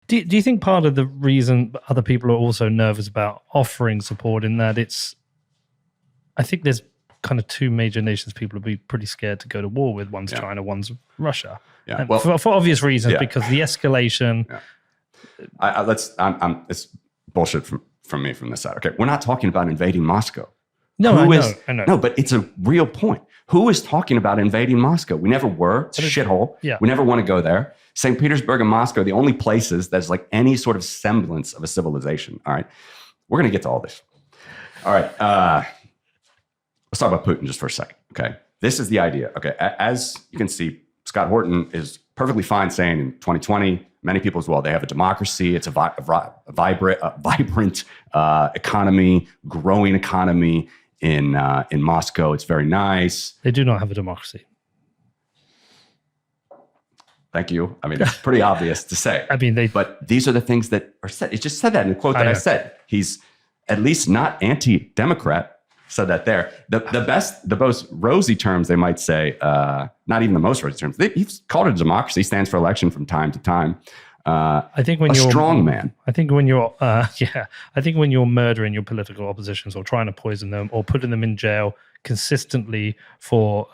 Do you think part of the reason other people are also nervous about offering support in that I think there's kind of two major nations people would be pretty scared to go to war with. One's China, one's Russia. Yeah. Well, for obvious reasons, because the escalation. Yeah. It's bullshit from me from this side. Okay, we're not talking about invading Moscow. No, I know. No, but it's a real point. Who is talking about invading Moscow? We never were. It's a shithole. Yeah. We never want to go there. St. Petersburg and Moscow, the only places there's like any sort of semblance of a civilization. All right. We're going to get to all this. All right. Let's talk about Putin just for a second. Okay. This is the idea. Okay. As you can see, Scott Horton is perfectly fine saying in 2020, many people as well, they have a democracy. It's a vibrant economy, growing economy in Moscow. It's very nice. They do not have a democracy. Thank you. I mean, it's pretty obvious to say. I mean, but these are the things that are said. It just said that in the quote that I said. He's at least not anti-democrat. Said that there. The most rosy terms they might say, not even the most rosy terms. He's called it a democracy. He stands for election from time to time. I think when you're a strong man. I think when you're I think when you're murdering your political oppositions or trying to poison them or putting them in jail consistently for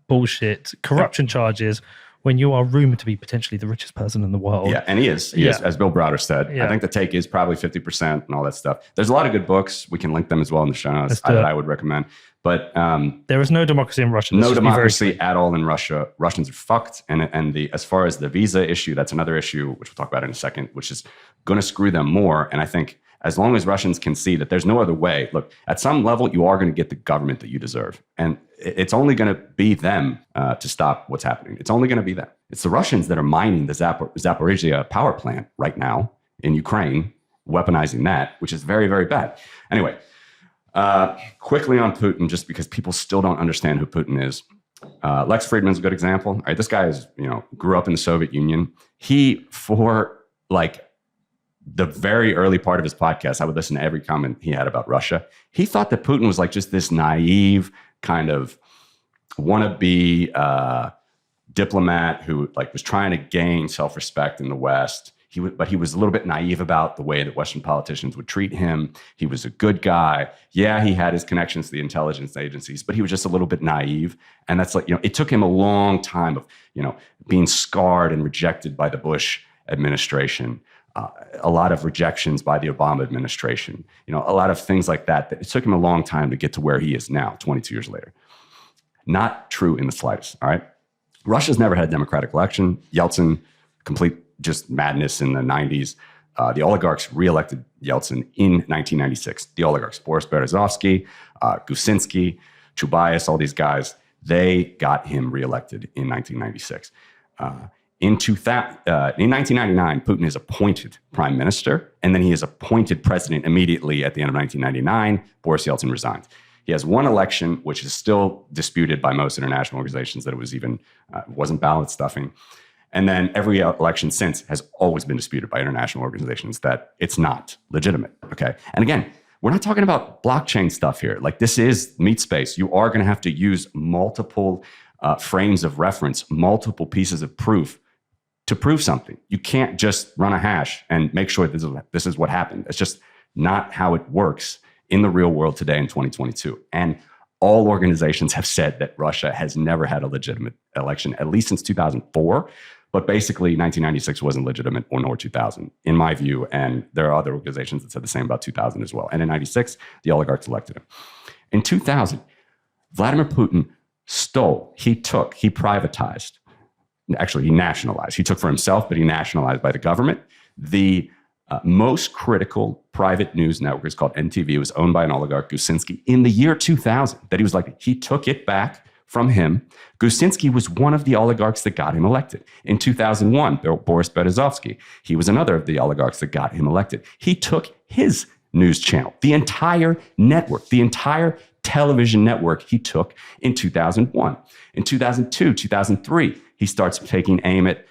bullshit corruption charges, when you are rumored to be potentially the richest person in the world. Yeah, and he is. He is, as Bill Browder said. Yeah. I think the take is probably 50% and all that stuff. There's a lot of good books. We can link them as well in the show notes that I would recommend. But there is no democracy in Russia. No democracy at all in Russia. Russians are fucked. And as far as the visa issue, that's another issue, which we'll talk about in a second, which is going to screw them more. And I think as long as Russians can see that there's no other way, look, at some level, you are going to get the government that you deserve. And it's only going to be them to stop what's happening. It's only going to be them. It's the Russians that are mining the Zaporizhia power plant right now in Ukraine, weaponizing that, which is very, very bad. Anyway, quickly on Putin, just because people still don't understand who Putin is. Lex Friedman's a good example. All right, this guy grew up in the Soviet Union. He, for like the very early part of his podcast, I would listen to every comment he had about Russia. He thought that Putin was like just this naive kind of wannabe diplomat who like was trying to gain self-respect in the West. But he was a little bit naive about the way that Western politicians would treat him. He was a good guy. Yeah, he had his connections to the intelligence agencies, but he was just a little bit naive. And that's like, it took him a long time of, being scarred and rejected by the Bush administration. A lot of rejections by the Obama administration, a lot of things like that. It took him a long time to get to where he is now, 22 years later. Not true in the slightest, all right? Russia's never had a democratic election. Yeltsin, complete just madness in the 90s. The oligarchs reelected Yeltsin in 1996. The oligarchs, Boris Berezovsky, Gusinski, Chubais, all these guys, they got him reelected in 1996. In 1999, Putin is appointed prime minister, and then he is appointed president immediately at the end of 1999. Boris Yeltsin resigned. He has one election, which is still disputed by most international organizations that it was even wasn't ballot stuffing. And then every election since has always been disputed by international organizations that it's not legitimate. Okay, and again, we're not talking about blockchain stuff here. Like this is meat space. You are going to have to use multiple frames of reference, multiple pieces of proof to prove something. You can't just run a hash and make sure this is what happened. It's just not how it works in the real world today in 2022. And all organizations have said that Russia has never had a legitimate election, at least since 2004. But basically, 1996 wasn't legitimate, or nor 2000, in my view. And there are other organizations that said the same about 2000 as well. And in 96, the oligarchs elected him. In 2000, Vladimir Putin he privatized. Actually, he nationalized. He took for himself, but he nationalized by the government. The most critical private news network is called NTV. It was owned by an oligarch, Gusinski, in the year 2000. He took it back from him. Gusinski was one of the oligarchs that got him elected. In 2001, Boris Berezovsky, he was another of the oligarchs that got him elected. He took his news channel, the entire network, the entire television network he took in 2001. In 2002, 2003, he starts taking aim at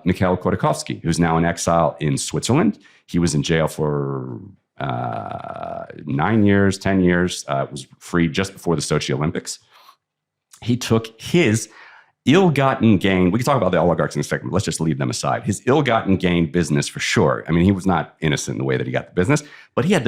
Mikhail Khodorkovsky, who's now in exile in Switzerland. He was in jail for 9 years, 10 years, was freed just before the Sochi Olympics. He took his ill-gotten gain, we can talk about the oligarchs in a second, but let's just leave them aside. His ill-gotten gain business for sure. I mean, he was not innocent in the way that he got the business, but he was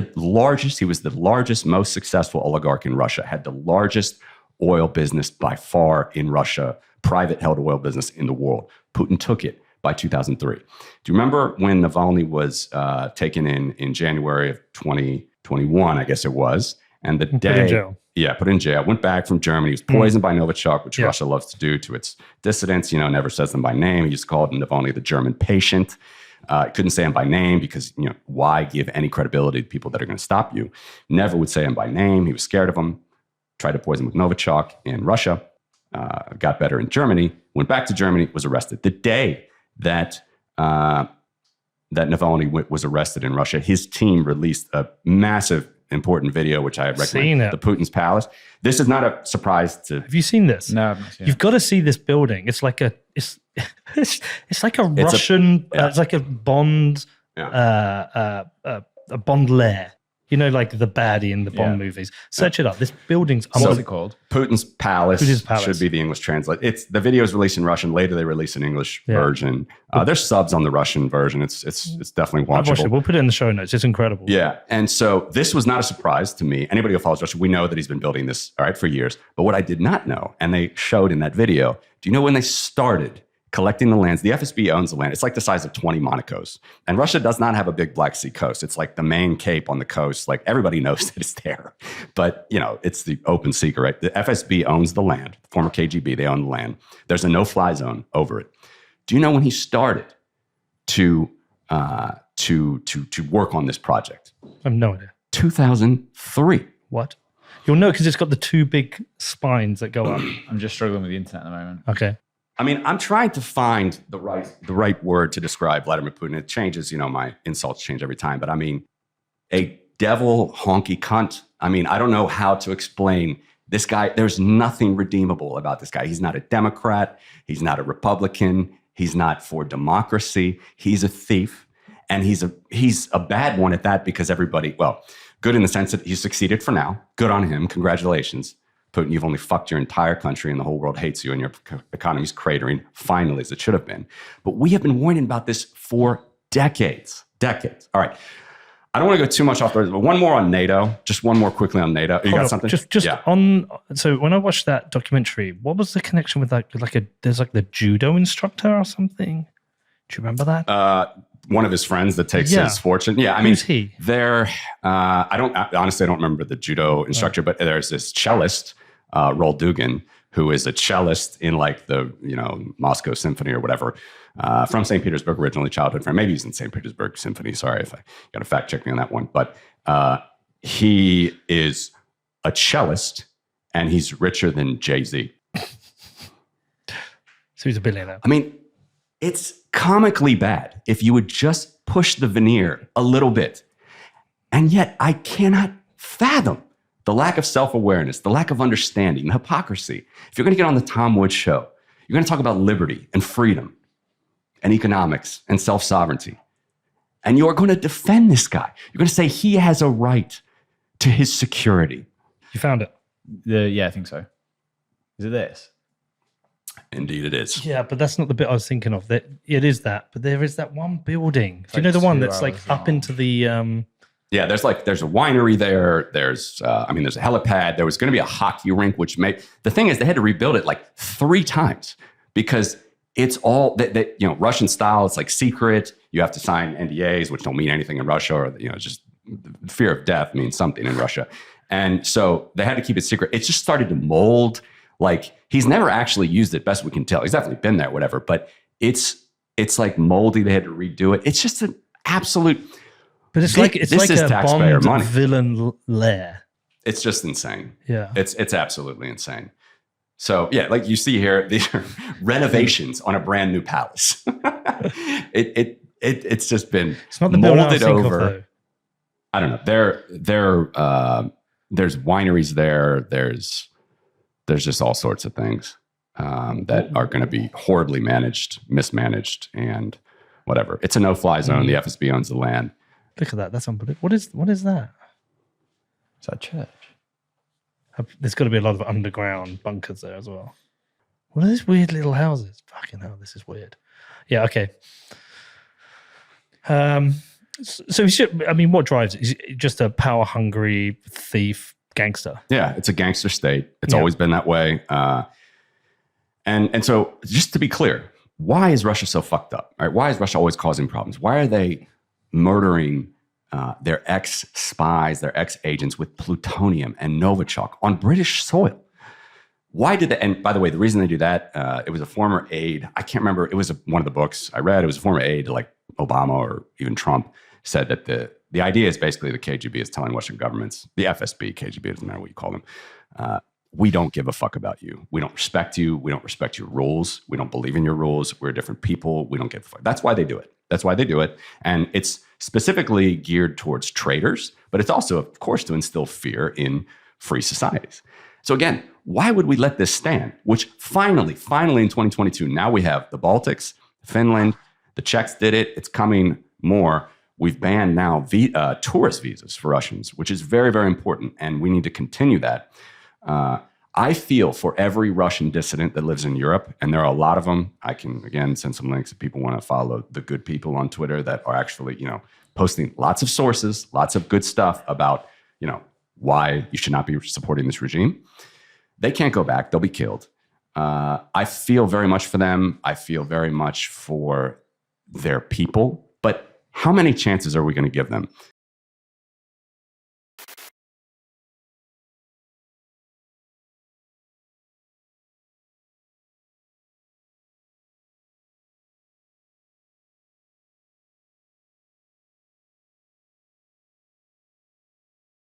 the largest, most successful oligarch in Russia, had the largest oil business by far in Russia, private held oil business in the world. Putin took it by 2003. Do you remember when Navalny was taken in January of 2021, I guess it was, and the day... Put in jail. Yeah, put in jail. Went back from Germany. He was poisoned by Novichok, which Russia loves to do to its dissidents. Never says them by name. He used to call Navalny the German patient. Couldn't say him by name because, why give any credibility to people that are going to stop you? Never would say him by name. He was scared of him. Tried to poison with Novichok in Russia. Got better in Germany. Went back to Germany. Was arrested. The day that Navalny was arrested in Russia, his team released a massive, important video, which I recommend, the Putin's palace. This is not a surprise to... Have you seen this? No, I've not seen You've got to see this building. It's like a Russian. It's like a Bond, a Bond lair. Like the baddie in the Bond movies. Search it up. This building's... What's it called? Putin's Palace. Putin's Palace Should be the English translate. The video is released in Russian. Later, they release an English version. There's subs on the Russian version. It's definitely watchable. I've watched it. We'll put it in the show notes. It's incredible. Yeah. And so this was not a surprise to me. Anybody who follows Russia, we know that he's been building this, all right, for years. But what I did not know, and they showed in that video, do you know when they started collecting the lands? The FSB owns the land. It's like the size of 20 Monacos. And Russia does not have a big Black Sea coast. It's like the main cape on the coast. Like everybody knows that it's there. But, it's the open secret, right? The FSB owns the land. The former KGB, they own the land. There's a no-fly zone over it. Do you know when he started to work on this project? I have no idea. 2003. What? You'll know because it's got the two big spines that go up. I'm just struggling with the internet at the moment. Okay. I mean, I'm trying to find the right word to describe Vladimir Putin. It changes, my insults change every time. But I mean, a devil honky cunt. I mean, I don't know how to explain this guy. There's nothing redeemable about this guy. He's not a Democrat. He's not a Republican. He's not for democracy. He's a thief. And he's a bad one at that because everybody, good in the sense that he succeeded for now. Good on him. Congratulations. Putin, you've only fucked your entire country and the whole world hates you and your economy's cratering, finally, as it should have been. But we have been warning about this for decades. All right. I don't want to go too much off the but one more on NATO. Just one more quickly on NATO. You got something? So when I watched that documentary, what was the connection with that? There's the judo instructor or something. Do you remember that? One of his friends that takes his fortune. Yeah, I mean, who's he? Honestly, I don't remember the judo instructor, but there's this cellist, Roel Dugan, who is a cellist in the Moscow Symphony or whatever, from St. Petersburg, originally childhood friend. Maybe he's in St. Petersburg Symphony. Sorry if I got to fact check me on that one. But he is a cellist and he's richer than Jay-Z. So he's a billionaire. I mean, it's comically bad if you would just push the veneer a little bit. And yet I cannot fathom the lack of self-awareness, the lack of understanding, the hypocrisy. If you're going to get on the Tom Woods show, you're going to talk about liberty and freedom and economics and self-sovereignty. And you're going to defend this guy. You're going to say he has a right to his security. You found it? Yeah, I think so. Is it this? Indeed it is. Yeah, but that's not the bit I was thinking of. It is that, but there is that one building. Do you know the one that's up into the... Yeah, there's a winery there. There's a helipad. There was going to be a hockey rink, the thing is they had to rebuild it 3 times because it's all Russian style. It's secret. You have to sign NDAs, which don't mean anything in Russia, or just fear of death means something in Russia. And so they had to keep it secret. It just started to mold. He's never actually used it, best we can tell. He's definitely been there, whatever. But it's moldy. They had to redo it. It's just an absolute. But it's like a Bond villain lair. It's just insane. Yeah, it's absolutely insane. So yeah, you see here, these are renovations on a brand new palace. It's just been molded over. I don't know. There's wineries there. There's just all sorts of things that are going to be horribly mismanaged, and whatever. It's a no-fly zone. The FSB owns the land. Look at that. That's unbelievable. What is that? Is that a church? There's got to be a lot of underground bunkers there as well. What are these weird little houses? Fucking hell, this is weird. Yeah, okay. So he should, I mean, what drives it? Is it just a power hungry thief gangster? Yeah, it's a gangster state. It's always been that way. And so just to be clear, why is Russia so fucked up? Right? Why is Russia always causing problems? Why are they murdering their ex-spies, their ex-agents with plutonium and Novichok on British soil? Why did that? And by the way, the reason they do that, it was a former aide. I can't remember. It was one of the books I read. It was a former aide to like Obama or even Trump said that the idea is basically the KGB is telling Western governments, the FSB, KGB, it doesn't matter what you call them, we don't give a fuck about you. We don't respect you. We don't respect your rules. We don't believe in your rules. We're different people. We don't give a fuck. That's why they do it. That's why they do it. And it's specifically geared towards traitors, but it's also, of course, to instill fear in free societies. So again, why would we let this stand? Which finally in 2022, now we have the Baltics, Finland, the Czechs did it. It's coming more. We've banned now tourist visas for Russians, which is very, very important. And we need to continue that. I feel for every Russian dissident that lives in Europe, and there are a lot of them. I can, again, send some links if people want to follow the good people on Twitter that are actually, posting lots of sources, lots of good stuff about, why you should not be supporting this regime. They can't go back. They'll be killed. I feel very much for them. I feel very much for their people. But how many chances are we going to give them?